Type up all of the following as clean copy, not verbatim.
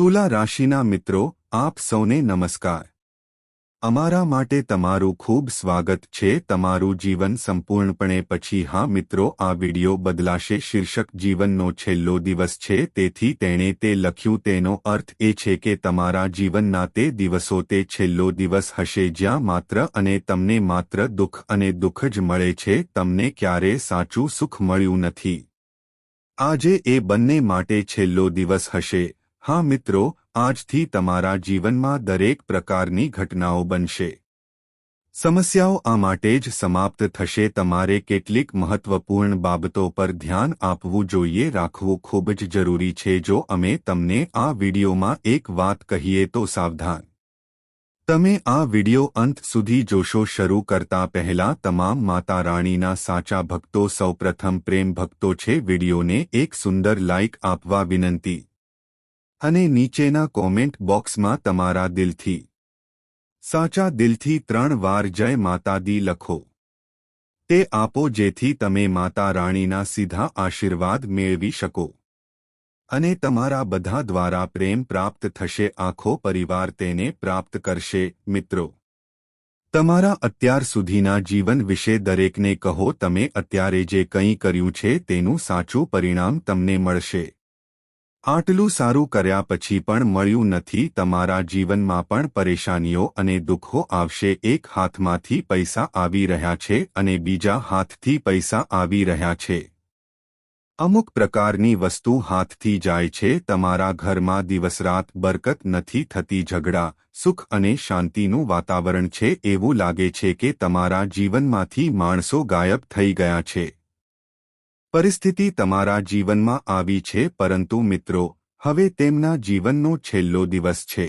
તુલા રાશિના મિત્રો, આપ સૌને નમસ્કાર. અમારા માટે તમારું ખૂબ સ્વાગત છે. તમારું જીવન સંપૂર્ણપણે પછી. હા મિત્રો, આ વિડિયો બદલાશે શીર્ષક જીવનનો છેલ્લો દિવસ છે. તેથી તેણે તે લખ્યું. તેનો અર્થ એ છે કે તમારા જીવનના તે દિવસો તે છેલ્લો દિવસ હશે જ્યાં માત્ર અને તમને માત્ર દુઃખ અને દુઃખ જ મળે છે. તમને ક્યારે સાચું સુખ મળ્યું નથી. આજે એ બંને માટે છેલ્લો દિવસ હશે. હા મિત્રો, આજથી તમારા જીવનમાં દરેક પ્રકારની ઘટનાઓ બનશે. સમસ્યાઓ આ માટે જ સમાપ્ત થશે. તમારે કેટલીક મહત્વપૂર્ણ બાબતો પર ધ્યાન આપવું જોઈએ, રાખવું ખૂબ જ જરૂરી છે. જો અમે તમને આ વિડિયોમાં એક વાત કહીએ તો સાવધાન. તમે આ વિડિયો અંત સુધી જોશો. શરૂ કરતા પહેલા તમામ માતા રાણીના સાચા ભક્તો, સૌપ્રથમ પ્રેમ ભક્તો છે, વિડિયોને એક સુંદર લાઇક આપવા વિનંતી. અને નીચેના કોમેન્ટ બોક્સમાં તમારા દિલથી, સાચા દિલથી 3 વાર જય માતા દી લખો. તે આપો જેથી તમે માતા રાણીના સીધા આશીર્વાદ મેળવી શકો અને તમારા બધા દ્વારા પ્રેમ પ્રાપ્ત થશે. આખો પરિવાર તેને પ્રાપ્ત કરશે. મિત્રો, તમારા અત્યાર સુધીના જીવન વિશે દરેકને કહો. તમે અત્યારે જે કંઈ કર્યું છે તેનું સાચું પરિણામ તમને મળશે. આટલું સારું કર્યા પછી પણ મળ્યું નથી. તમારા જીવનમાં પણ પરેશાનીઓ અને દુઃખો આવશે. એક હાથમાંથી પૈસા આવી રહ્યા છે અને બીજા હાથથી પૈસા આવી રહ્યા છે. અમુક પ્રકારની વસ્તુ હાથથી જાય છે. તમારા ઘરમાં દિવસરાત બરકત નથી થતી. ઝઘડા, સુખ અને શાંતિનું વાતાવરણ છે. એવું લાગે છે કે તમારા જીવનમાંથી માણસો ગાયબ થઈ ગયા છે. પરિસ્થિતિ તમારા જીવનમાં આવી છે, પરંતુ મિત્રો, હવે તેમના જીવનનો છેલ્લો દિવસ છે.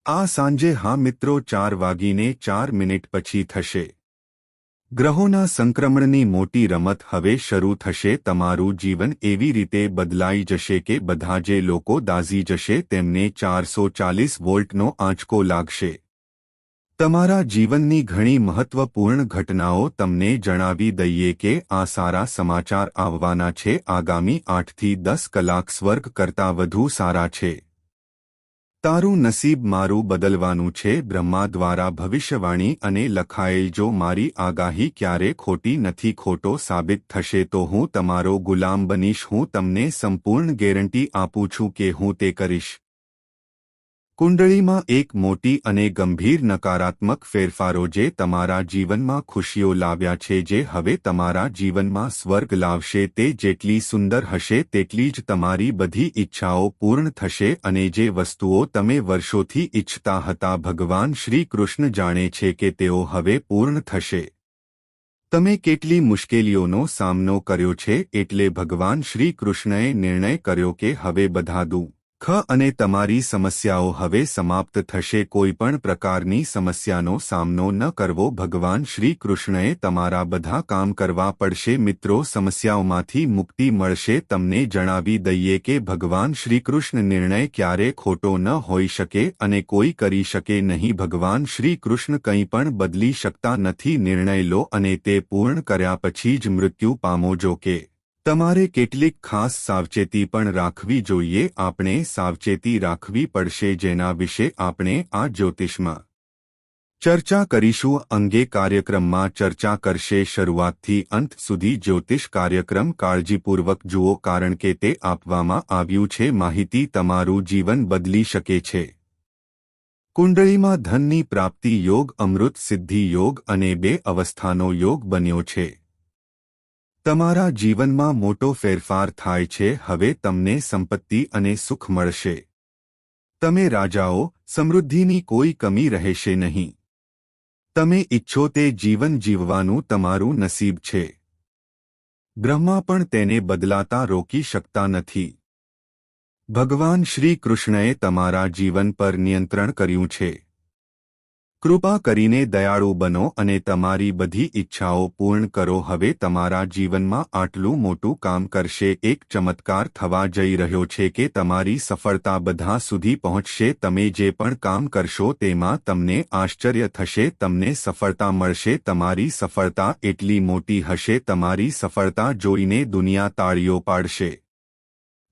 આ સાંજે, હા મિત્રો, 4:04 પછી થશે. ગ્રહોના સંક્રમણની મોટી રમત હવે શરૂ થશે. તમારું જીવન એવી રીતે બદલાઈ જશે કે બધા જે લોકો દાઝી જશે તેમને 440 વોલ્ટનો આંચકો લાગશે. તમારા જીવનની ઘણી મહત્વપૂર્ણ ઘટનાઓ. તમને જણાવી દઈએ કે આ સારા સમાચાર આવવાના છે. આગામી 8 થી 10 કલાક સ્વર્ગ કરતાં વધુ સારા છે. તારું નસીબ મારું બદલવાનું છે. બ્રહ્મા દ્વારા ભવિષ્યવાણી અને લખાયેલ. જો મારી આગાહી ક્યારે ખોટી નથી, ખોટો સાબિત થશે તો હું તમારો ગુલામ બનીશ. હું તમને સંપૂર્ણ ગેરંટી આપું છું કે હું તે કરીશ. કુંડળીમાં એક મોટી અને ગંભીર નકારાત્મક ફેરફારો જે તમારા જીવનમાં ખુશીઓ લાવ્યા છે, જે હવે તમારા જીવનમાં સ્વર્ગ લાવશે. તે જેટલી સુંદર હશે તેટલી જ તમારી બધી ઈચ્છાઓ પૂર્ણ થશે અને જે વસ્તુઓ તમે વર્ષોથી ઈચ્છતા હતા, ભગવાન શ્રી કૃષ્ણ જાણે છે કે તેઓ હવે પૂર્ણ થશે. તમે કેટલી મુશ્કેલીઓનો સામનો કર્યો છે, એટલે ભગવાન શ્રી કૃષ્ણએ નિર્ણય કર્યો કે હવે બધા દુઃખ અને તમારી સમસ્યાઓ હવે સમાપ્ત થશે. કોઈ પણ પ્રકારની સમસ્યાનો સામનો ન કરવો. ભગવાન શ્રી કૃષ્ણએ તમારા બધા કામ કરવા પડશે. મિત્રો, સમસ્યાઓમાંથી મુક્તિ મળશે. તમને જણાવી દઈએ કે ભગવાન શ્રીકૃષ્ણ નિર્ણય ક્યારે ખોટો ન હોઈ શકે અને કોઈ કરી શકે નહીં. ભગવાન શ્રી કૃષ્ણ કંઈ પણ બદલી શકતા નથી. નિર્ણય લો અને તે પૂર્ણ કર્યા પછી જ મૃત્યુ પામો. જો કે તમારે કેટલીક ખાસ સાવચેતી પણ રાખવી જોઈએ. આપણે સાવચેતી રાખવી પડશે જેના વિશે આપણે આ જ્યોતિષમાં ચર્ચા કરીશું. અંગે કાર્યક્રમમાં ચર્ચા કરશે. શરૂઆતથી અંત સુધી જ્યોતિષ કાર્યક્રમ કાળજીપૂર્વક જુઓ, કારણ કે તે આપવામાં આવ્યું છે માહિતી તમારું જીવન બદલી શકે છે. કુંડળીમાં ધનની પ્રાપ્તિ યોગ, અમૃત સિદ્ધિ યોગ અને 2 અવસ્થાનો યોગ બન્યો છે. તમારા જીવનમાં મોટો ફેરફાર થાય છે. હવે તમને સંપત્તિ અને સુખ મળશે. તમે રાજાઓ. સમૃદ્ધિની કોઈ કમી રહેશે નહીં. તમે ઈચ્છો તે જીવન જીવવાનું તમારું નસીબ છે. બ્રહ્મા પણ તેને બદલાતા રોકી શકતા નથી. ભગવાન શ્રી કૃષ્ણએ તમારા જીવન પર નિયંત્રણ કર્યું છે. કૃપા કરીને દયાળુ બનો અને તમારી બધી ઈચ્છાઓ પૂર્ણ કરો. હવે તમારા જીવનમાં આટલું મોટું કામ કરશે. એક ચમત્કાર થવા જઈ રહ્યો છે કે તમારી સફળતા બધા સુધી પહોંચશે. તમે જે પણ કામ કરશો તેમાં તમને આશ્ચર્ય થશે. તમને સફળતા મળશે. તમારી સફળતા એટલી મોટી હશે, તમારી સફળતા જોઈને દુનિયા તાળીઓ પાડશે.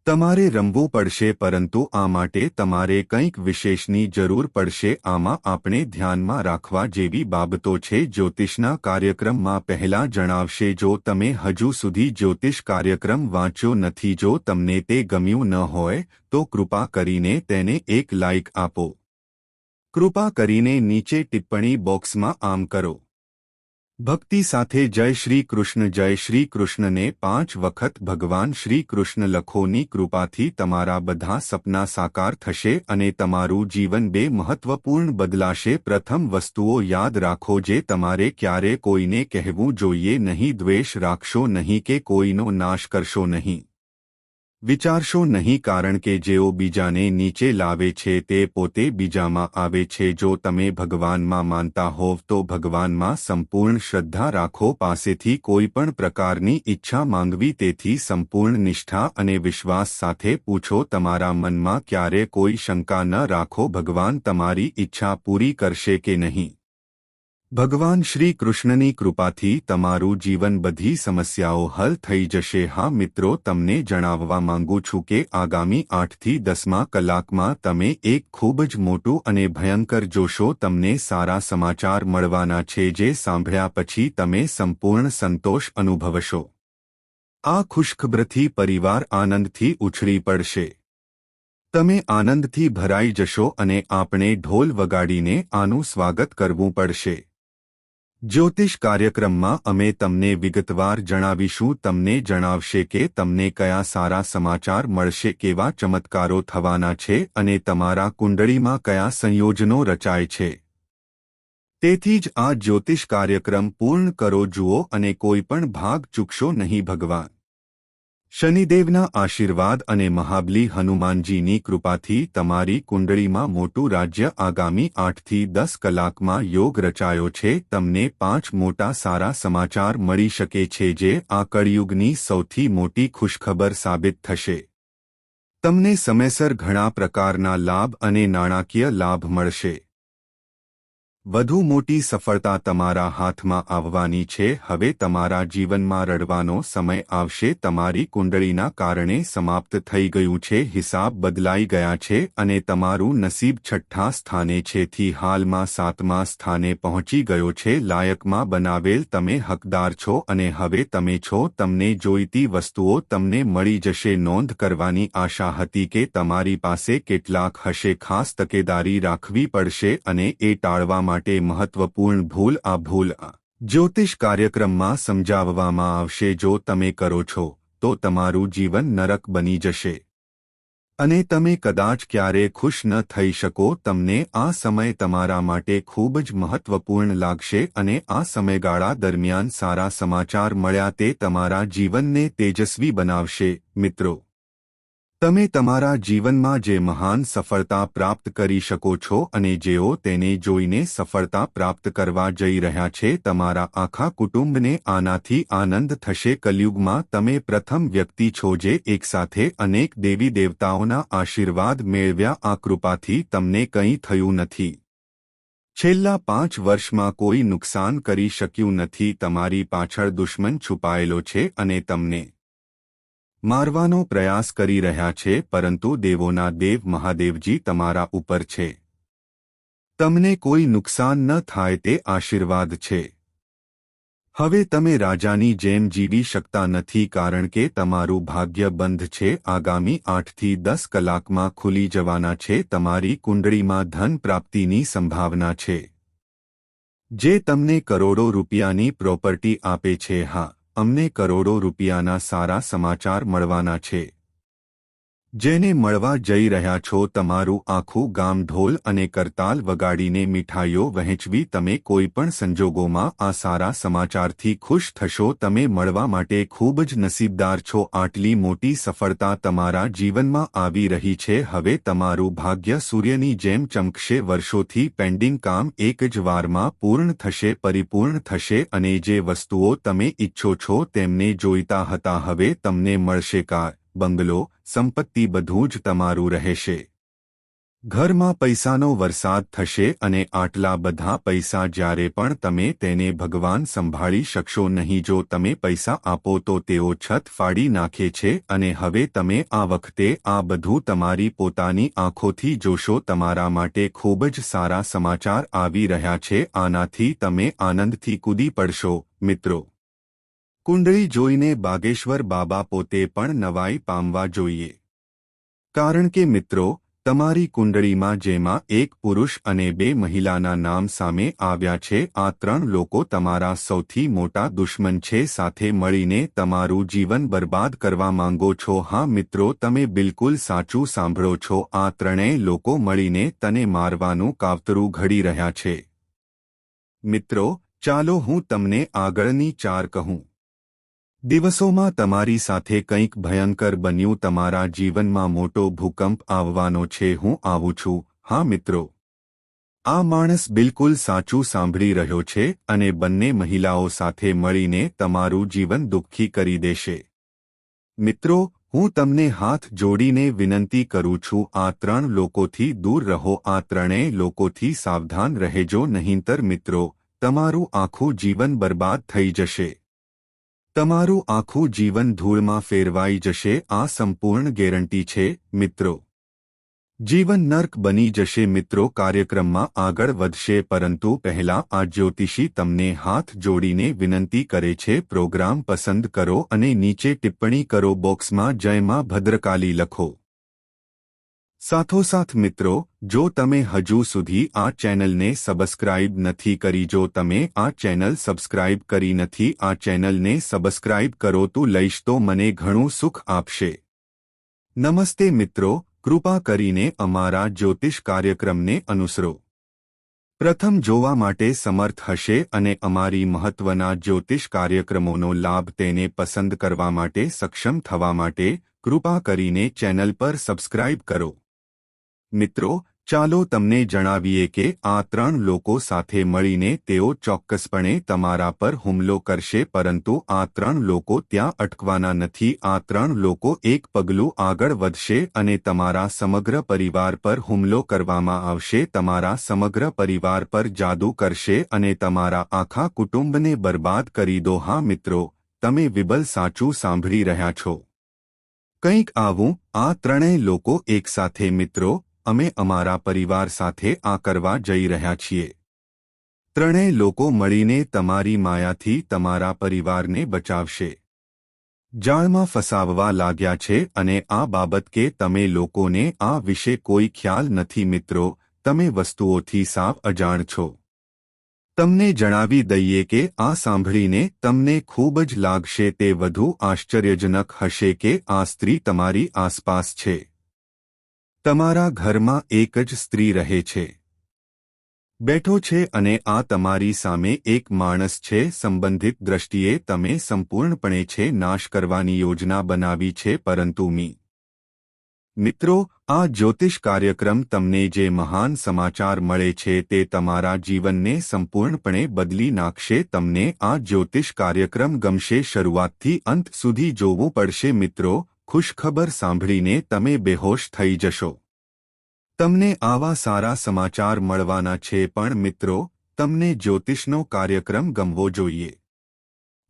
તમારે રમવું પડશે, પરંતુ આ માટે તમારે કંઈક વિશેષની જરૂર પડશે. આમાં આપણે ધ્યાનમાં રાખવા જેવી બાબતો છે. જ્યોતિષના કાર્યક્રમમાં પહેલા જણાવશે. જો તમે હજુ સુધી જ્યોતિષ કાર્યક્રમ વાંચ્યો નથી, જો તમને તે ગમ્યું ન હોય તો કૃપા કરીને તેને એક લાઇક આપો. કૃપા કરીને નીચે ટિપ્પણી બોક્સમાં આમ કરો. ભક્તિ સાથે જય શ્રી કૃષ્ણ. જય શ્રી કૃષ્ણને 5 વખત ભગવાન શ્રી કૃષ્ણ લખોની કૃપાથી તમારા બધા સપના સાકાર થશે અને તમારું જીવન બે મહત્વપૂર્ણ બદલાશે. પ્રથમ વસ્તુઓ યાદ રાખો જે તમારે ક્યારે કોઈને કહેવું જોઈએ નહીં. દ્વેષ રાખશો નહીં કે કોઈનો નાશ કરશો નહીં. વિચારશો નહીં, કારણ કે જેઓ બીજાને નીચે લાવે છે તે પોતે બીજામાં આવે છે. જો તમે ભગવાનમાં માનતા હોવ તો ભગવાનમાં સંપૂર્ણ શ્રદ્ધા રાખો. પાસેથી કોઈ પણ પ્રકારની ઈચ્છા માંગવી તેથી સંપૂર્ણ નિષ્ઠા અને વિશ્વાસ સાથે પૂછો. તમારા મનમાં ક્યારે કોઈ શંકા ન રાખો. ભગવાન તમારી ઈચ્છા પૂરી કરશે કે નહીં. ભગવાન શ્રી કૃષ્ણની કૃપાથી તમારું જીવન બધી સમસ્યાઓ હલ થઈ જશે. હા મિત્રો, તમને જણાવવા માંગુ છું કે આગામી 8 થી 10 કલાકમાં તમે એક ખૂબ જ મોટું અને ભયંકર જોશો. તમને સારા સમાચાર મળવાના છે જે સાંભળ્યા પછી તમે સંપૂર્ણ સંતોષ અનુભવશો. આ ખુશખબરથી પરિવાર આનંદથી ઉછળી પડશે. તમે આનંદથી ભરાઈ જશો અને આપણે ઢોલ વગાડીને આનું સ્વાગત કરવું પડશે. જ્યોતિષ કાર્યક્રમમાં અમે તમને વિગતવાર જણાવીશું. તમને જણાવશે કે તમને કયા સારા સમાચાર મળશે, કેવા ચમત્કારો થવાના છે અને તમારા કુંડળીમાં કયા સંયોજનો રચાય છે. તેથી જ આ જ્યોતિષ કાર્યક્રમ પૂર્ણ કરો, જુઓ અને કોઈ પણ ભાગ ચૂકશો નહીં. ભગવાન શનિદેવના આશીર્વાદ અને મહાબલી હનુમાનજીની કૃપાથી તમારી કુંડળીમાં મોટું રાજ્ય. આગામી 8 થી 10 કલાકમાં યોગ રચાયો છે. તમને 5 મોટા સારા સમાચાર મળી શકે છે જે આ કળિયુગની સૌથી મોટી ખુશખબર સાબિત થશે. તમને સમયસર ઘણા પ્રકારના લાભ અને નાણાકીય લાભ મળશે. વધુ મોટી સફળતા તમારા હાથમાં આવવાની છે. હવે તમારા જીવનમાં રડવાનો સમય આવશે. તમારી કુંડળીના કારણે સમાપ્ત થઈ ગયું છે. હિસાબ બદલાઈ ગયા છે અને તમારું નસીબ 6થા સ્થાને છે થી હાલમાં 7મા સ્થાને પહોંચી ગયો છે. લાયકમાં બનાવેલ તમે હકદાર છો અને હવે તમે છો. તમને જોઈતી વસ્તુઓ તમને મળી જશે. નોંધ કરવાની આશા હતી કે તમારી પાસે કેટલાક હશે. ખાસ તકેદારી રાખવી પડશે અને એ ટાળવા માટે મહત્વપૂર્ણ ભૂલ. આ ભૂલ જ્યોતિષ કાર્યક્રમમાં સમજાવવામાં આવશે. જો તમે કરો છો તો તમારું જીવન નરક બની જશે અને તમે કદાચ ક્યારે ખુશ ન થઈ શકો. તમને આ સમય તમારા માટે ખૂબ જ મહત્વપૂર્ણ લાગશે અને આ સમયગાળા દરમિયાન સારા સમાચાર મળ્યા તે તમારા જીવનને તેજસ્વી બનાવશે. મિત્રો, તમે તમારા જીવનમાં જે મહાન સફળતા પ્રાપ્ત કરી શકો છો અને જેઓ તેને જોઈને સફળતા પ્રાપ્ત કરવા જઈ રહ્યા છે, તમારા આખા કુટુંબને આનાથી આનંદ થશે. કલયુગમાં તમે પ્રથમ વ્યક્તિ છો જે એકસાથે અનેક દેવી દેવતાઓના આશીર્વાદ મેળવ્યા. આ કૃપાથી તમને કંઈ થયું નથી. છેલ્લા 5 વર્ષમાં કોઈ નુકસાન કરી શક્યું નથી. તમારી પાછળ દુશ્મન છુપાયેલો છે અને તમને મારવાનો પ્રયાસ કરી રહ્યા છે, પરંતુ દેવોના દેવ મહાદેવજી તમારા ઉપર છે. તમને કોઈ નુકસાન ન થાય તે આશીર્વાદ છે. હવે તમે રાજાની જેમ જીવી શકતા નથી, કારણ કે તમારું ભાગ્ય બંધ છે. આગામી 8 થી 10 કલાકમાં ખુલી જવાના છે. તમારી કુંડળીમાં ધન પ્રાપ્તિની સંભાવના છે જે તમને કરોડો રૂપિયાની પ્રોપર્ટી આપે છે. હા, અમને કરોડો રૂપિયાના સારા સમાચાર મળવાના છે જેને મળવા જઈ રહ્યા છો. તમારું આખું ગામ ઢોલ અને કરતાલ વગાડીને મીઠાઈઓ વહેંચવી. તમે કોઈ પણ સંજોગોમાં આ સારા સમાચારથી ખુશ થશો. તમે મળવા માટે ખૂબ જ નસીબદાર છો. આટલી મોટી સફળતા તમારા જીવનમાં આવી રહી છે. હવે તમારું ભાગ્ય સૂર્યની જેમ ચમકશે. વર્ષોથી પેન્ડિંગ કામ એક જ વારમાં પૂર્ણ થશે, પરિપૂર્ણ થશે અને જે વસ્તુઓ તમે ઈચ્છો છો તેમને જોઈતા હતા હવે તમને મળશે. કાર, બંગલો, સંપત્તિ બધું જ તમારું રહેશે. ઘરમાં પૈસાનો વરસાદ થશે અને આટલા બધા પૈસા જ્યારે પણ તમે તેને ભગવાન સંભાળી શકશો નહીં. જો તમે પૈસા આપો તો તેઓ છત ફાડી નાખે છે અને હવે તમે આ વખતે આ બધું તમારી પોતાની આંખોથી જોશો. તમારા માટે ખૂબ જ સારા સમાચાર આવી રહ્યા છે. આનાથી તમે આનંદથી કૂદી પડશો. મિત્રો, કુંડળી જોઈને બાગેશ્વર બાબા પોતે પણ નવાઈ પામવા જોઈએ. કારણ કે મિત્રો, તમારી કુંડળીમાં જેમાં એક પુરુષ અને 2 મહિલાના નામ સામે આવ્યા છે, આ 3 લોકો તમારા સૌથી મોટા દુશ્મન છે. સાથે મળીને તમારું જીવન બરબાદ કરવા માંગો છો. હા મિત્રો, તમે બિલકુલ સાચું સાંભળો છો. આ 3 લોકો મળીને તને મારવાનું કાવતરું ઘડી રહ્યા છે. મિત્રો, ચાલો હું તમને આગળની 4 કહું. દિવસોમાં તમારી સાથે કંઈક ભયંકર બન્યું. તમારા જીવનમાં મોટો ભૂકંપ આવવાનો છે. હું આવું છું. હા મિત્રો, આ માણસ બિલકુલ સાચું સાંભળી રહ્યો છે અને બંને મહિલાઓ સાથે મળીને તમારું જીવન દુઃખી કરી દેશે. મિત્રો, હું તમને હાથ જોડીને વિનંતી કરું છું, આ 3 લોકોથી દૂર રહો. આ 3 લોકોથી સાવધાન રહેજો, નહીંતર મિત્રો, તમારું આખું જીવન બરબાદ થઈ જશે. તમારું આખું જીવન ધૂળમાં ફેરવાઈ જશે. આ સંપૂર્ણ ગેરંટી છે. મિત્રો, જીવન નર્ક બની જશે. મિત્રો, કાર્યક્રમમાં આગળ વધશે, પરંતુ પહેલા આ જ્યોતિષી તમને હાથ જોડીને વિનંતી કરે છે, પ્રોગ્રામ પસંદ કરો અને નીચે ટિપ્પણી કરો. બોક્સમાં જય માં ભદ્રકાલી લખો. સાથોસાથ મિત્રો, જો તમે હજુ સુધી આ ચેનલને સબસ્ક્રાઇબ નથી કરી, જો તમે આ ચેનલ સબસ્ક્રાઇબ કરી નથી, આ ચેનલને સબસ્ક્રાઇબ કરો તો લઈશ તો મને ઘણું સુખ આપશે. નમસ્તે મિત્રો, કૃપા કરીને અમારા જ્યોતિષ કાર્યક્રમને અનુસરો. પ્રથમ જોવા માટે સમર્થ હશે અને અમારી મહત્વના જ્યોતિષ કાર્યક્રમોનો લાભ તેને પસંદ કરવા માટે સક્ષમ થવા માટે કૃપા કરીને ચેનલ પર સબસ્ક્રાઇબ કરો. મિત્રો, ચાલો તમને જણાવીએ કે આ 3 લોકો સાથે મળીને તેઓ ચોક્કસપણે તમારા પર હુમલો કરશે, પરંતુ આ 3 લોકો ત્યાં અટકવાના નથી. આ 3 લોકો એક પગલું આગળ વધશે અને તમારા સમગ્ર પરિવાર પર હુમલો કરવામાં આવશે. તમારા સમગ્ર પરિવાર પર જાદુ કરશે અને તમારા આખા કુટુંબને બરબાદ કરી દો. હા મિત્રો, તમે બિલકુલ સાચું સાંભળી રહ્યા છો. કંઈક આવું આ 3 લોકો એકસાથે. મિત્રો, અમે અમારા પરિવાર સાથે આ કરવા જઈ રહ્યા છીએ. 3 લોકો મળીને તમારી માયાથી તમારા પરિવારને બચાવશે. જાળમાં ફસાવવા લાગ્યા છે અને આ બાબત કે તમે લોકોને આ વિશે કોઈ ખ્યાલ નથી. મિત્રો, તમે વસ્તુઓથી સાવ અજાણ છો. તમને જણાવી દઈએ કે આ સાંભળીને તમને ખૂબ જ લાગશે. તે વધુ આશ્ચર્યજનક હશે કે આ સ્ત્રી તમારી આસપાસ છે. તમારા ઘરમાં એક જ સ્ત્રી રહે છે, બેઠો છે અને આ તમારી સામે એક માણસ છે. સંબંધિત દ્રષ્ટિએ તમે સંપૂર્ણપણે છે નાશ કરવાની યોજના બનાવી છે. પરંતુ મિત્રો, આ જ્યોતિષ કાર્યક્રમ તમને જે મહાન સમાચાર મળે છે તે તમારા જીવનને સંપૂર્ણપણે બદલી નાખશે. તમને આ જ્યોતિષ કાર્યક્રમ ગમશે. શરૂઆતથી અંત સુધી જોવું પડશે. મિત્રો, ખુશખબર સાંભળીને તમે બેહોશ થઈ જશો. તમને આવા સારા સમાચાર મળવાના છે, પણ મિત્રો, તમને જ્યોતિષનો કાર્યક્રમ ગમવો જોઈએ.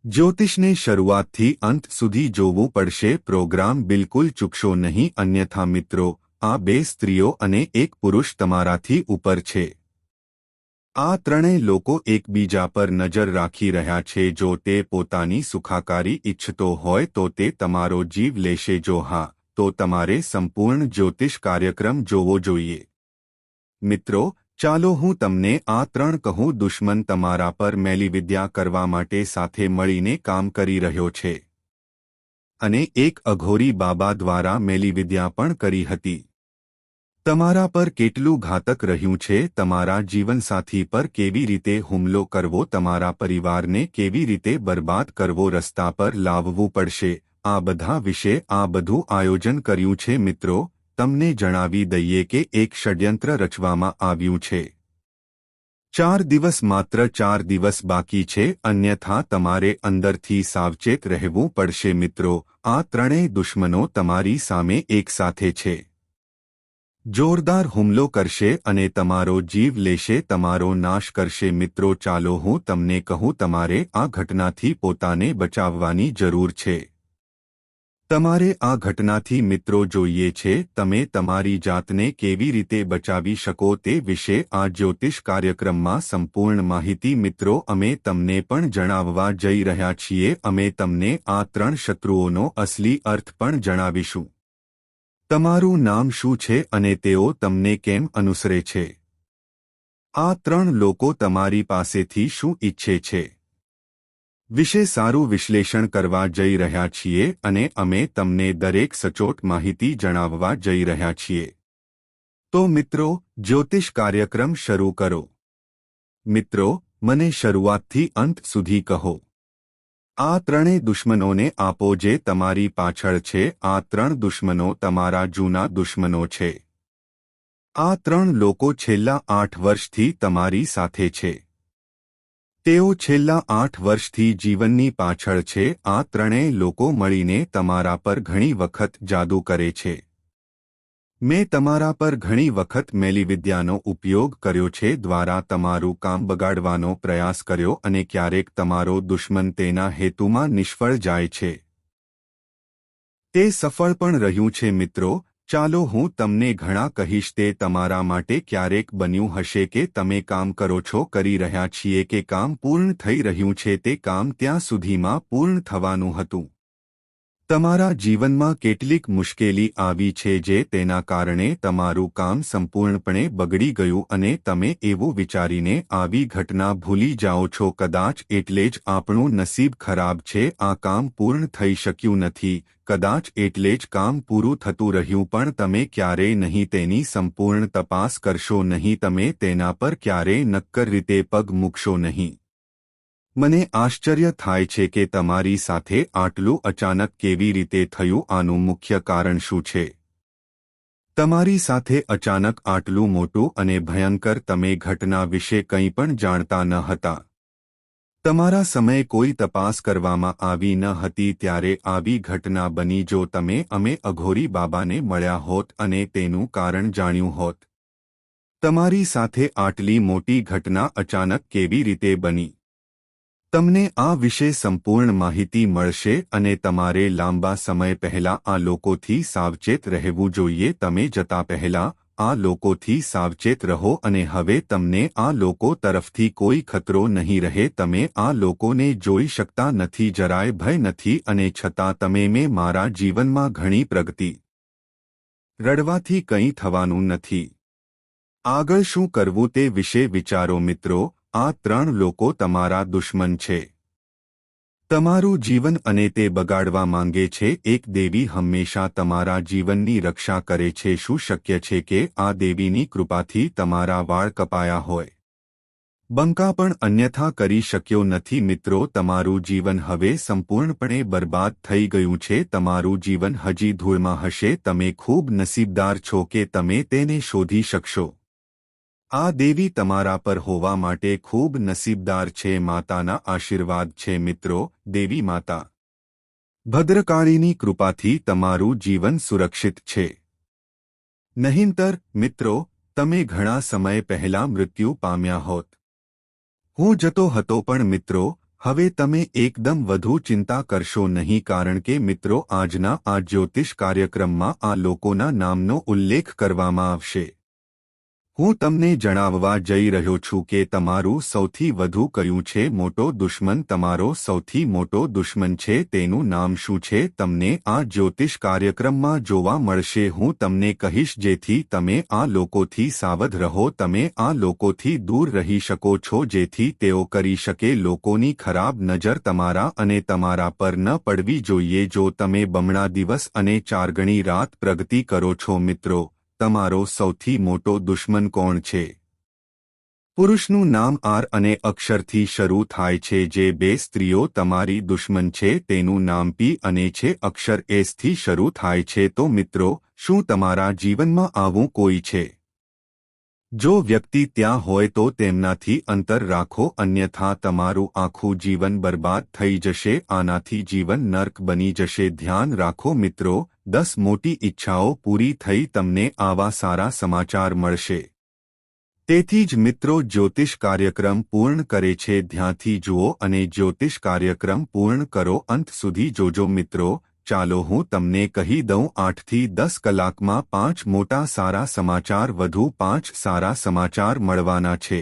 જ્યોતિષને શરૂઆતથી અંત સુધી જોવું પડશે. પ્રોગ્રામ બિલકુલ ચૂકશો નહીં, અન્યથા મિત્રો, આ 2 સ્ત્રીઓ અને એક પુરુષ તમારાથી ઉપર છે. આ 3 લોકો એકબીજા પર નજર રાખી રહ્યા છે. જો તે પોતાની સુખાકારી ઈચ્છતો હોય તો તે તમારો જીવ લેશે. જો હા, તો તમારે સંપૂર્ણ જ્યોતિષ કાર્યક્રમ જોવો જોઈએ. મિત્રો, ચાલો હું તમને આ 3 કહું. દુશ્મન તમારા પર મેલીવિદ્યા કરવા માટે સાથે મળીને કામ કરી રહ્યો છે અને એક અઘોરી બાબા દ્વારા મેલીવિદ્યા પણ કરી હતી. તમારા પર કેટલું ઘાતક રહ્યું છે, તમારા જીવનસાથી પર કેવી રીતે હુમલો કરવો, તમારા પરિવારને કેવી રીતે બરબાદ કરવો, રસ્તા પર લાવવું પડશે, આ બધા વિશે આ બધું આયોજન કર્યું છે. મિત્રો, તમને જણાવી દઈએ કે એક ષડયંત્ર રચવામાં આવ્યું છે. 4 દિવસ, માત્ર 4 દિવસ બાકી છે, અન્યથા તમારે અંદરથી સાવચેત રહેવું પડશે. મિત્રો, આ 3 દુશ્મનો તમારી સામે એકસાથે છે. જોરદાર હુમલો કરશે અને તમારો જીવ લેશે, તમારો નાશ કરશે। મિત્રો, ચાલો હું તમને કહું, તમારે આ ઘટનાથી પોતાને બચાવવાની જરૂર છે। તમારે આ ઘટનાથી મિત્રો જોઈએ છે તમે તમારી જાતને કેવી રીતે બચાવી શકો તે વિશે આ જ્યોતિષ કાર્યક્રમમાં સંપૂર્ણ માહિતી મિત્રો અમે તમને પણ જણાવવા જઈ રહ્યા છીએ। અમે તમને આ 3 શત્રુઓનો અસલી અર્થ પણ જણાવીશું। તમારું નામ શું છે અને તેઓ તમને કેમ અનુસરે છે? આ 3 લોકો તમારી પાસેથી શું ઈચ્છે છે વિશે સારું વિશ્લેષણ કરવા જઈ રહ્યા છીએ અને અમે તમને દરેક સચોટ માહિતી જણાવવા જઈ રહ્યા છીએ। તો મિત્રો, જ્યોતિષ કાર્યક્રમ શરૂ કરો। મિત્રો, મને શરૂઆતથી અંત સુધી કહો। આ 3 દુશ્મનોને આપો જે તમારી પાછળ છે। આ 3 દુશ્મનો તમારા જૂના દુશ્મનો છે। આ 3 લોકો છેલ્લા 8 વર્ષથી તમારી સાથે છે। તેઓ છેલ્લા 8 વર્ષથી જીવનની પાછળ છે। આ 3 લોકો મળીને તમારા પર ઘણી વખત જાદુ કરે છે। મેં તમારા પર ઘણી વખત મેલીવિદ્યાનો ઉપયોગ કર્યો છે, દ્વારા તમારું કામ બગાડવાનો પ્રયાસ કર્યો અને ક્યારેક તમારો દુશ્મન તેના હેતુમાં નિષ્ફળ જાય છે। તે સફળ પણ રહ્યું છે। મિત્રો, ચાલો હું તમને ઘણા કહીશ તે તમારા માટે ક્યારેક બન્યું હશે કે તમે કામ કરો છો, કરી રહ્યા છીએ કે કામ પૂર્ણ થઈ રહ્યું છે, તે કામ ત્યાં સુધીમાં પૂર્ણ થવાનું હતું। તમારા જીવનમાં કેટલીક મુશ્કેલી આવી છે જે તેના કારણે તમારું કામ સંપૂર્ણપણે બગડી ગયું અને તમે એવું વિચારીને આવી ઘટના ભૂલી જાઓ છો કદાચ એટલે જ આપણું નસીબ ખરાબ છે, આ કામ પૂર્ણ થઈ શક્યું નથી, કદાચ એટલે જ કામ પૂરું થતું રહ્યું પણ તમે ક્યારેય નહીં તેની સંપૂર્ણ તપાસ કરશો નહીં, તમે તેના પર ક્યારેય નક્કર રીતે પગ મૂકશો નહીં। મને આશ્ચર્ય થાય છે કે તમારી સાથે આટલું અચાનક કેવી રીતે થયું, આનું મુખ્ય કારણ શું છે? તમારી સાથે અચાનક આટલું મોટું અને ભયંકર તમે ઘટના વિશે કંઈ પણ જાણતા ન હતા। તમારા સમયે કોઈ તપાસ કરવામાં આવી ન હતી ત્યારે આવી ઘટના બની। જો તમે અમે અઘોરી બાબાને મળ્યા હોત અને તેનું કારણ જાણ્યું હોત, તમારી સાથે આટલી મોટી ઘટના અચાનક કેવી રીતે બની? તમને આ વિશે સંપૂર્ણ માહિતી મળશે અને તમારે લાંબા સમય પહેલા આ લોકોથી સાવચેત રહેવું જોઈએ। તમે જતા પહેલા આ લોકોથી સાવચેત રહો અને હવે તમને આ લોકો તરફથી કોઈ ખતરો નહીં રહે। તમે આ લોકોને જોઈ શકતા નથી, જરાય ભય નથી અને છતાં તમે મેં મારા જીવનમાં ઘણી પ્રગતિ રડવાથી કંઈ થવાનું નથી। આગળ શું કરવું તે વિશે વિચારો મિત્રો, આ 3 લોકો તમારા દુશ્મન છે, તમારું જીવન અને તે બગાડવા માંગે છે। એક દેવી હંમેશા તમારા જીવનની રક્ષા કરે છે। શું શક્ય છે કે આ દેવીની કૃપાથી તમારા વાળ કપાયા હોય? બંકા પણ અન્યથા કરી શક્યો નથી। મિત્રો, તમારું જીવન હવે સંપૂર્ણપણે બરબાદ થઈ ગયું છે, તમારું જીવન હજી ધૂળમાં હશે। તમે ખૂબ નસીબદાર છો કે તમે તેને શોધી શકશો। આ દેવી તમારા પર હોવા માટે ખૂબ નસીબદાર છે, માતાના આશીર્વાદ છે। મિત્રો, દેવી માતા ભદ્રકાળીની કૃપાથી તમારું જીવન સુરક્ષિત છે। નહીંતર મિત્રો, તમે ઘણા સમય પહેલા મૃત્યુ પામ્યા હોત। હું જતો હતો પણ મિત્રો, હવે તમે એકદમ વધુ ચિંતા કરશો નહીં, કારણ કે મિત્રો આજના આ જ્યોતિષ કાર્યક્રમમાં આ લોકોના નામનો ઉલ્લેખ કરવામાં આવશે। હું તમને જણાવવા જઈ રહ્યો છું કે તમારું સૌથી વધુ કયું છે મોટો દુશ્મન, તમારો સૌથી મોટો દુશ્મન છે, તેનું નામ શું છે તમને આ જ્યોતિષ કાર્યક્રમમાં જોવા મળશે। હું તમને કહીશ જેથી તમે આ લોકોથી સાવધ રહો, તમે આ લોકોથી દૂર રહી શકો છો જેથી તેઓ કરી શકે લોકોની ખરાબ નજર તમારા અને તમારા પર ન પડવી જોઈએ। જો તમે બમણા દિવસ અને 4 ગણી રાત પ્રગતિ કરો છો મિત્રો, તમારો સૌથી મોટો દુશ્મન કોણ છે? પુરુષનું નામ આર અને અક્ષરથી શરૂ થાય છે, જે 2 સ્ત્રીઓ તમારી દુશ્મન છે તેનું નામ પી અને છે, અક્ષર એસથી શરૂ થાય છે। તો મિત્રો, શું તમારા જીવનમાં આવું કોઈ છે? જો વ્યક્તિ ત્યાં હોય તો તેમનાથી અંતર રાખો, અન્યથા તમારું આખું જીવન બરબાદ થઈ જશે, આનાથી જીવન નર્ક બની જશે. ધ્યાન રાખો મિત્રો, 10 મોટી ઈચ્છાઓ પૂરી થઈ તમને આવા સારા સમાચાર મળશે. તેથી જ મિત્રો જ્યોતિષ કાર્યક્રમ પૂર્ણ કરે છે, ધ્યાનથી જુઓ અને જ્યોતિષ કાર્યક્રમ પૂર્ણ કરો, અંત સુધી જોજો મિત્રો. ચાલો હું તમને કહી દઉં, 8 થી 10 કલાકમાં 5 મોટા સારા સમાચાર, વધુ 5 સારા સમાચાર મળવાના છે.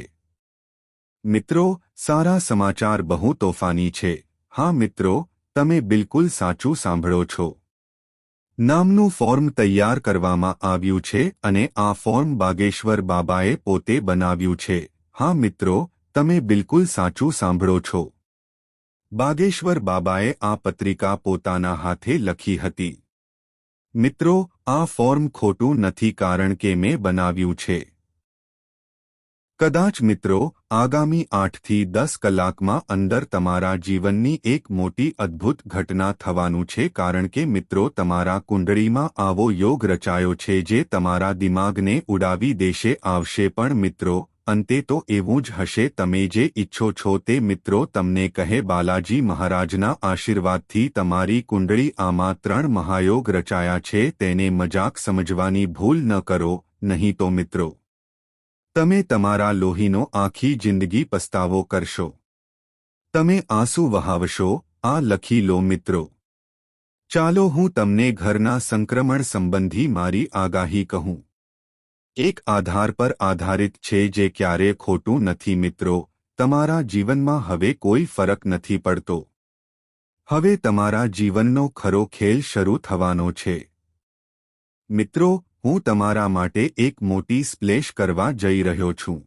મિત્રો સારા સમાચાર બહુ તોફાની છે. હા મિત્રો, તમે બિલકુલ સાચું સાંભળો છો. નામનું ફોર્મ તૈયાર કરવામાં આવ્યું છે અને આ ફોર્મ બાગેશ્વર બાબાએ પોતે બનાવ્યું છે. હા મિત્રો, તમે બિલકુલ સાચું સાંભળો છો. બાગેશ્વર બાબાએ આ પત્રિકા પોતાના હાથે લખી હતી. મિત્રો આ ફોર્મ ખોટું નથી કારણ કે મેં બનાવ્યું છે. કદાચ મિત્રો આગામી 8 થી 10 કલાકમાં અંદર તમારા જીવનની એક મોટી અદ્ભુત ઘટના થવાનું છે, કારણ કે મિત્રો તમારા કુંડળીમાં આવો યોગ રચાયો છે જે તમારા દિમાગને ઉડાવી દેશે. આવશે પણ મિત્રો અંતે તો એવું જ હશે. તમે જે ઈચ્છો છો તે મિત્રો તમને કહે બાલાજી મહારાજના આશીર્વાદથી તમારી કુંડળી. આમાં 3 મહાયોગ રચાયા છે, તેને મજાક સમજવાની ભૂલ ન કરો, નહીં તો મિત્રો તમે તમારા લોહીનો આખી જિંદગી પસ્તાવો કરશો. તમે આંસુ વહાવશો. આ લખી લો મિત્રો. ચાલો હું તમને ઘરના સંક્રમણ સંબંધી મારી આગાહી કહું. એક આધાર પર આધારિત છે જે ક્યારેય ખોટું નથી મિત્રો. તમારા જીવનમાં હવે કોઈ ફરક નથી પડતો. હવે તમારા જીવનનો ખરો ખેલ શરૂ થવાનો છે. મિત્રો હું તમારા માટે એક મોટી સ્પ્લેશ કરવા જઈ રહ્યો છું.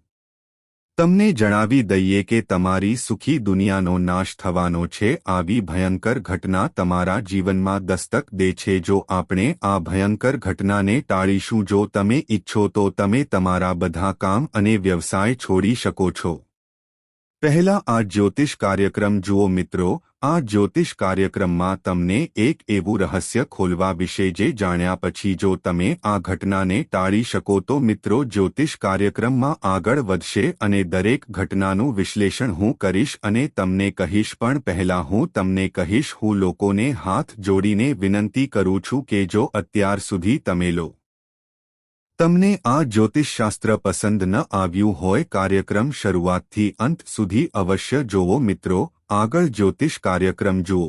તમને જણાવી દઈએ કે તમારી સુખી દુનિયાનો નાશ થવાનો છે. આવી ભયંકર ઘટના તમારા જીવનમાં દસ્તક દે છે. જો આપણે આ ભયંકર ઘટનાને ટાળીશું, જો તમે ઈચ્છો તો તમે તમારા બધા કામ અને વ્યવસાય છોડી શકો છો. પહેલા આ જ્યોતિષ કાર્યક્રમ જુઓ મિત્રો. આ જ્યોતિષ કાર્યક્રમમાં તમને એક એવું રહસ્ય ખોલવા વિશે જે જાણ્યા પછી જો તમે આ ઘટનાને ટાળી શકો તો મિત્રો જ્યોતિષ કાર્યક્રમમાં આગળ વધશે અને દરેક ઘટનાનું વિશ્લેષણ હું કરીશ અને તમને કહીશ. પણ પહેલા હું તમને કહીશ, હું લોકોને હાથ જોડીને વિનંતી કરું છું કે જો અત્યાર સુધી તમને આ જ્યોતિષશાસ્ત્ર પસંદ ન આવ્યું હોય, કાર્યક્રમ શરૂઆતથી અંત સુધી અવશ્ય જોવો મિત્રો. આગળ જ્યોતિષ કાર્યક્રમ જુઓ.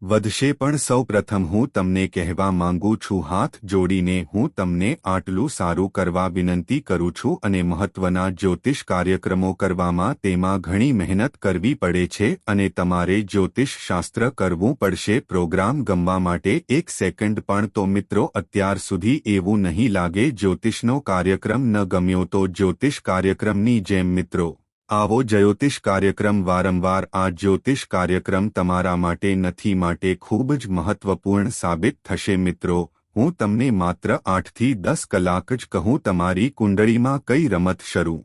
વધશે પણ સૌ પ્રથમ હું તમને કહેવા માંગુ છું, હાથ જોડીને હું તમને આટલું સારું કરવા વિનંતી કરું છું. અને મહત્વના જ્યોતિષ કાર્યક્રમો કરવામાં તેમાં ઘણી મહેનત કરવી પડે છે અને તમારે જ્યોતિષ શાસ્ત્ર કરવું પડશે. પ્રોગ્રામ ગમવા માટે 1 સેકન્ડ પણ તો મિત્રો અત્યાર સુધી એવું નહીં લાગે જ્યોતિષનો કાર્યક્રમ ન ગમ્યો તો જ્યોતિષ કાર્યક્રમની જેમ મિત્રો આવો જ્યોતિષ કાર્યક્રમ વારંવાર. આ જ્યોતિષ કાર્યક્રમ તમારા માટે નથી, માટે ખૂબ જ મહત્વપૂર્ણ સાબિત થશે મિત્રો. હું તમને માત્ર 8 થી 10 કલાક જ કહું, તમારી કુંડળીમાં કઈ રમત શરૂ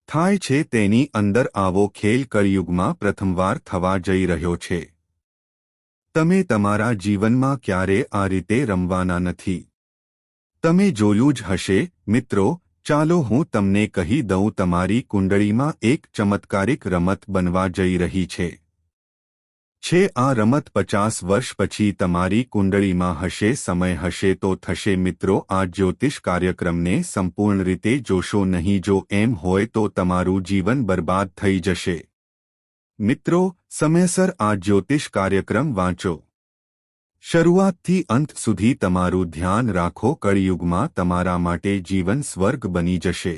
થાય છે તેની અંદર આવો ખેલ કળિયુગમાં પ્રથમવાર થવા જઈ રહ્યો છે. તમે તમારા જીવનમાં ક્યારે આ રીતે રમવાના નથી. તમે જોયું જ હશે મિત્રો. ચાલો હું તમને કહી દઉં, તમારી કુંડળીમાં એક ચમત્કારિક રમત બનવા જઈ રહી છે. આ રમત 50 વર્ષ પછી તમારી કુંડળીમાં હશે. સમય હશે તો થશે મિત્રો. આ જ્યોતિષ કાર્યક્રમને સંપૂર્ણ રીતે જોશો નહીં. જો એમ હોય તો તમારું જીવન બરબાદ થઈ જશે. મિત્રો સમયસર આ જ્યોતિષ કાર્યક્રમ વાંચો. શરૂઆતથી અંત સુધી તમારું ધ્યાન રાખો. કળિયુગમાં તમારા માટે જીવન સ્વર્ગ બની જશે.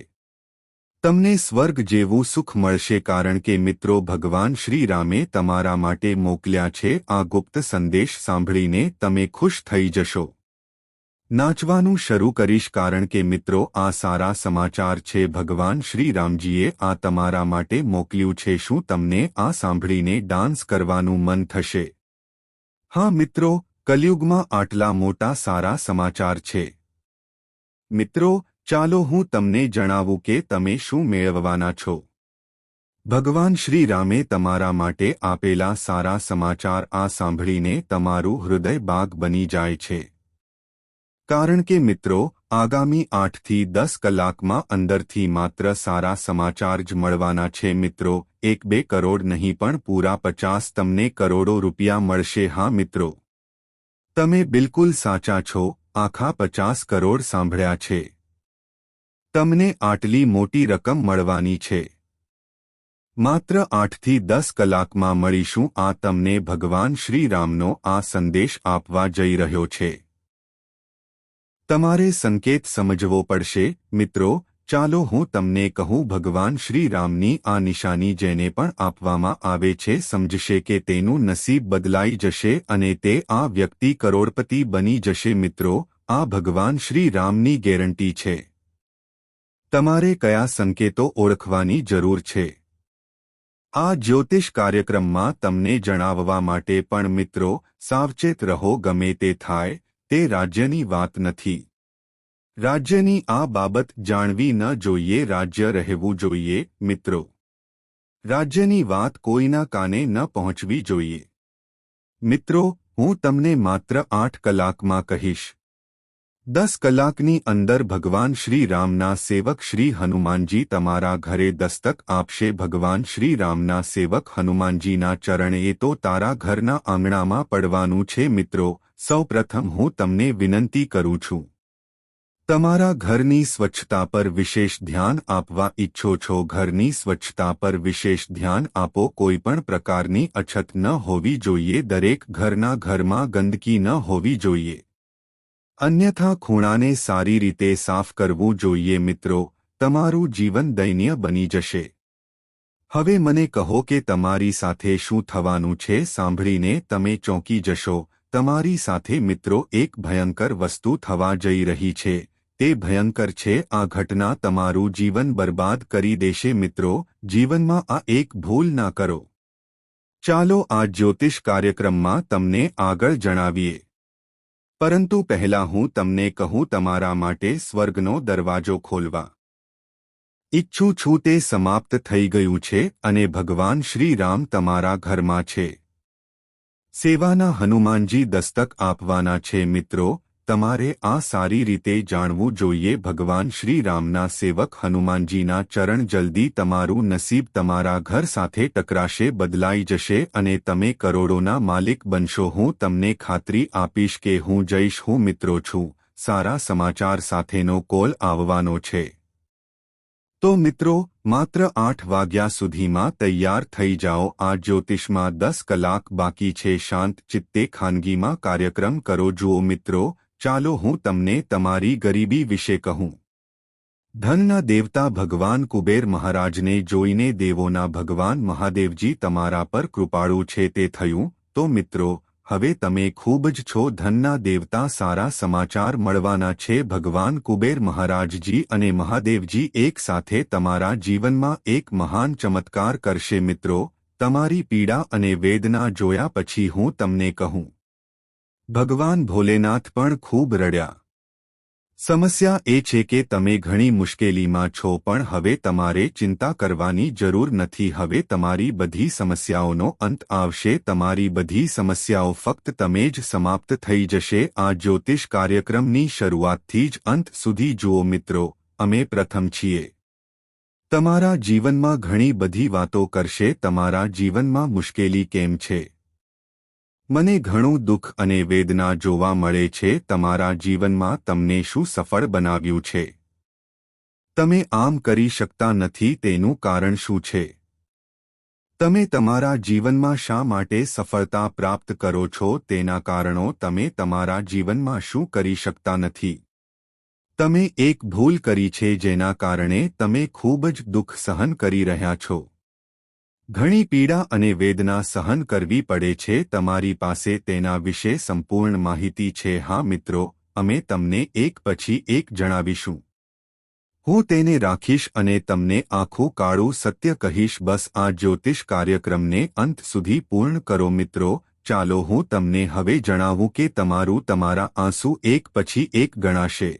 તમને સ્વર્ગ જેવું સુખ મળશે કારણ કે મિત્રો ભગવાન શ્રી રામે તમારા માટે મોકલ્યા છે. આ ગુપ્ત સંદેશ સાંભળીને તમે ખુશ થઈ જશો. નાચવાનું શરૂ કરીશ કારણ કે મિત્રો આ સારા સમાચાર છે. ભગવાન શ્રી રામજીએ આ તમારા માટે મોકલ્યું છે. શું તમને આ સાંભળીને ડાન્સ કરવાનું મન થશે? હા મિત્રો, કલયુગમાં આટલા મોટા સારા સમાચાર છે. મિત્રો ચાલો હું તમને જણાવું કે તમે શું મેળવવાના છો. ભગવાન શ્રી રામે તમારા માટે આપેલા સારા સમાચાર આ સાંભળીને તમારું હૃદય બાગ બની જાય છે. કારણ કે મિત્રો આગામી 8 થી 10 કલાકમાં અંદરથી માત્ર સારા સમાચાર જ મળવાના છે મિત્રો. 1-2 કરોડ નહીં પણ પૂરા 50 તમને કરોડો રૂપિયા મળશે. હા મિત્રો, તમે બિલકુલ સાચા છો. આખા 50 કરોડ સાંભળ્યા છે. તમને આટલી મોટી રકમ મળવાની છે. માત્ર 8 થી 10 કલાકમાં મળીશું. આ તમને ભગવાન શ્રીરામનો આ સંદેશ આપવા જઈ રહ્યો છે. તમારે સંકેત સમજવો પડશે મિત્રો. ચાલો હું તમને કહું. ભગવાન શ્રીરામની આ નિશાની જેને પણ આપવામાં આવે છે સમજશે કે તેનું નસીબ બદલાઈ જશે અને તે આ વ્યક્તિ કરોડપતિ બની જશે. મિત્રો, આ ભગવાન શ્રીરામની ગેરંટી છે. તમારે કયા સંકેતો ઓળખવાની જરૂર છે આ જ્યોતિષ કાર્યક્રમમાં તમને જણાવવા માટે પણ મિત્રો સાવચેત રહો. ગમે તે થાય, તે રાજ્યની વાત નથી. રાજ્યની આ બાબત જાણવી ન જોઈએ. રાજ્ય રહેવું જોઈએ મિત્રો. રાજ્યની વાત કોઈના કાને ન પહોંચવી જોઈએ. મિત્રો, હું તમને માત્ર 8 કલાકમાં કહીશ. 10 કલાકની અંદર ભગવાન શ્રી રામના સેવક શ્રી હનુમાનજી તમારા ઘરે દસ્તક આપશે. ભગવાન શ્રી રામના સેવક હનુમાનજીના ચરણ એ તો તારા ઘરના આંગણામાં પડવાનું છે. મિત્રો, સૌપ્રથમ હું તમને વિનંતી કરું છું, તમારા ઘરની સ્વચ્છતા પર વિશેષ ધ્યાન આપવા ઈચ્છો છો? ઘરની સ્વચ્છતા પર વિશેષ ધ્યાન આપો. કોઈપણ પ્રકારની અછત ન હોવી જોઈએ. દરેક ઘરમાં ગંદકી ન હોવી જોઈએ. અન્યથા ખૂણાને સારી રીતે સાફ કરવું જોઈએ. મિત્રો, તમારું જીવન દયનીય બની જશે. હવે મને કહો કે તમારી સાથે શું થવાનું છે. સાંભળીને તમે ચોંકી જશો. તમારી સાથે મિત્રો એક ભયંકર વસ્તુ થવા જઈ રહી છે. તે ભયંકર છે. આ ઘટના તમારું જીવન બરબાદ કરી દેશે. મિત્રો, જીવનમાં આ એક ભૂલ ના કરો. ચાલો આ જ્યોતિષ કાર્યક્રમમાં તમને આગળ જણાવીએ. પરંતુ પહેલા હું તમને કહું, તમારા માટે સ્વર્ગનો દરવાજો ખોલવા ઈચ્છું છું. તે સમાપ્ત થઈ ગયું છે અને ભગવાન શ્રી રામ તમારા ઘરમાં છે. સેવાના હનુમાનજી દસ્તક આપવાના છે. મિત્રો, તમારે આ સારી રીતે જાણવું જોઈએ. ભગવાન શ્રી રામના સેવક હનુમાનજીના ચરણ જલ્દી તમારું નસીબ તમારા ઘર સાથે ટકરાશે, બદલાઈ જશે અને તમે કરોડોના માલિક બનશો. હું તમને ખાતરી આપીશ કે હું જઈશ. હું મિત્રો છું. સારા સમાચાર સાથેનો કોલ આવવાનો છે. તો મિત્રો, માત્ર 8 વાગ્યા સુધીમાં તૈયાર થઈ જાઓ. આ જ્યોતિષમાં 10 કલાક બાકી છે. શાંત ચિત્તે ખાનગીમાં કાર્યક્રમ કરો. જુઓ મિત્રો, ચાલો હું તમને તમારી ગરીબી વિશે કહું. ધનના દેવતા ભગવાન કુબેર મહારાજને જોઈને દેવોના ભગવાન મહાદેવજી તમારા પર કૃપાળુ છે. તે થયું તો મિત્રો, હવે તમે ખૂબ જ છો. ધનના દેવતા સારા સમાચાર મળવાના છે. ભગવાન કુબેર મહારાજજી અને મહાદેવજી એક સાથે તમારા જીવનમાં એક મહાન ચમત્કાર કરશે. મિત્રો, તમારી પીડા અને વેદના જોયા પછી હું તમને કહું, ભગવાન ભોલેનાથ પણ ખૂબ રડ્યા. સમસ્યા એ છે કે તમે ઘણી મુશ્કેલીમાં છો, પણ હવે તમારે ચિંતા કરવાની જરૂર નથી. હવે તમારી બધી સમસ્યાઓનો અંત આવશે. તમારી બધી સમસ્યાઓ ફક્ત તમે જ સમાપ્ત થઈ જશે. આ જ્યોતિષ કાર્યક્રમની શરૂઆતથી જ અંત સુધી જુઓ. મિત્રો, અમે પ્રથમ છીએ. તમારા જીવનમાં ઘણી બધી વાતો કરશે. તમારા જીવનમાં મુશ્કેલી કેમ છે? મને ઘણું દુઃખ અને વેદના જોવા મળે છે. તમારા જીવનમાં તમને શું સફળ બનાવ્યું છે? તમે આમ કરી શકતા નથી. તેનું કારણ શું છે? તમે તમારા જીવનમાં શા માટે સફળતા પ્રાપ્ત કરો છો? તેના કારણો. તમે તમારા જીવનમાં શું કરી શકતા નથી? તમે એક ભૂલ કરી છે જેના કારણે તમે ખૂબ જ દુઃખ સહન કરી રહ્યા છો. ઘણી પીડા અને વેદના સહન કરવી પડે છે. તમારી પાસે તેના વિશે સંપૂર્ણ માહિતી છે? હા મિત્રો, અમે તમને એક પછી એક જણાવીશું. હું તેને રાખીશ અને તમને આખું કાળું સત્ય કહીશ. બસ આ જ્યોતિષ કાર્યક્રમને અંત સુધી પૂર્ણ કરો. મિત્રો, ચાલો હું તમને હવે જણાવું કે તમારા આંસુ એક પછી એક ગણાશે.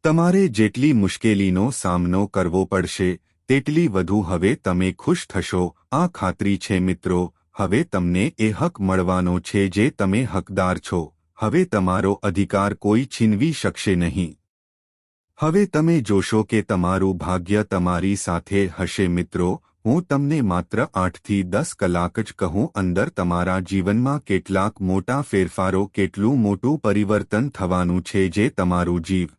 તમારે જેટલી મુશ્કેલીનો સામનો કરવો પડશે તેટલી વધુ હવે તમે ખુશ થશો. આ ખાતરી છે. મિત્રો, હવે તમને એ હક મળવાનો છે જે તમે હકદાર છો. હવે તમારો અધિકાર કોઈ છીનવી શકશે નહીં. હવે તમે જોશો કે તમારું ભાગ્ય તમારી સાથે હશે મિત્રો। હું તમને માત્ર 8 થી 10 કલાક જ કહું, અંદર તમારા જીવનમાં કેટલાક મોટા ફેરફારો, કેટલું મોટું પરિવર્તન થવાનું છે જે તમારું જીવ